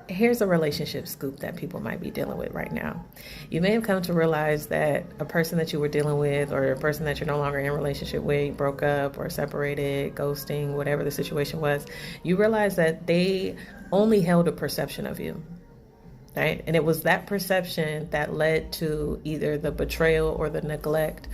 Here's a relationship scoop that people might be dealing with right now. You may have come to realize that a person that you were dealing with, or a person that you're no longer in a relationship with, broke up or separated, ghosting, whatever the situation was, you realize that they only held a perception of you. Right? And it was that perception that led to either the betrayal or the neglect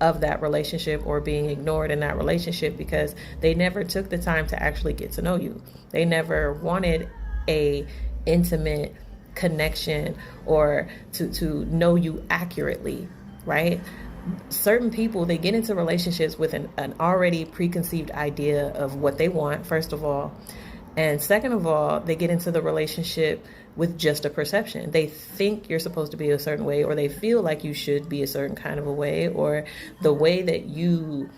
of that relationship, or being ignored in that relationship, because they never took the time to actually get to know you. They never wanted a intimate connection or to know you accurately, right? Certain people, they get into relationships with an already preconceived idea of what they want, first of all. And second of all, they get into the relationship with just a perception. They think you're supposed to be a certain way, or they feel like you should be a certain kind of a way, or the way that you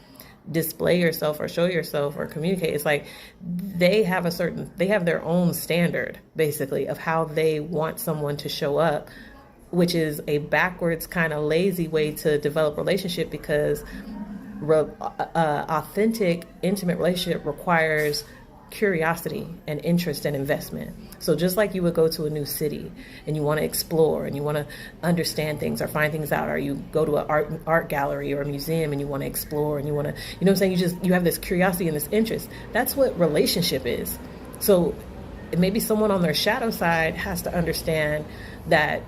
display yourself or show yourself or communicate. It's like they have their own standard, basically, of how they want someone to show up, which is a backwards kind of lazy way to develop relationship, because authentic, intimate relationship requires curiosity and interest and investment. So just like you would go to a new city and you want to explore and you want to understand things or find things out, or you go to an art gallery or a museum and you want to explore and you want to, you know what I'm saying? You have this curiosity and this interest. That's what relationship is. So maybe someone on their shadow side has to understand that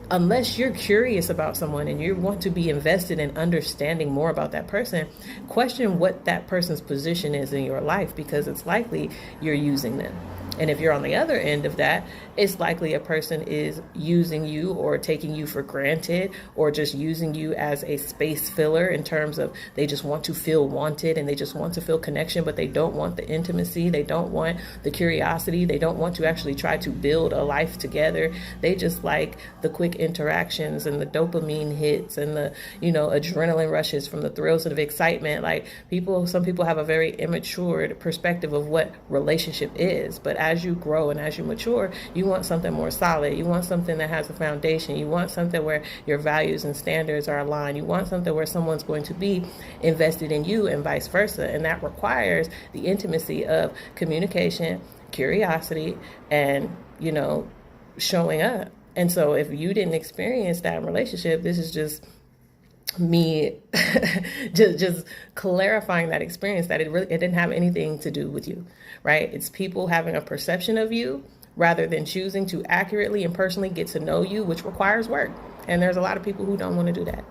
unless you're curious about someone and you want to be invested in understanding more about that person, question what that person's position is in your life, because it's likely you're using them. And if you're on the other end of that, it's likely a person is using you or taking you for granted, or just using you as a space filler, in terms of they just want to feel wanted and they just want to feel connection, but they don't want the intimacy. They don't want the curiosity. They don't want to actually try to build a life together. They just like the quick interactions and the dopamine hits and the, adrenaline rushes from the thrills of excitement. Like some people have a very immature perspective of what relationship is. But as you grow and as you mature, you want something more solid. You want something that has a foundation. You want something where your values and standards are aligned. You want something where someone's going to be invested in you, and vice versa. And that requires the intimacy of communication, curiosity, and, showing up. And so if you didn't experience that in relationship, this is just me just clarifying that experience, that it didn't have anything to do with you, right? It's people having a perception of you rather than choosing to accurately and personally get to know you, which requires work. And there's a lot of people who don't want to do that.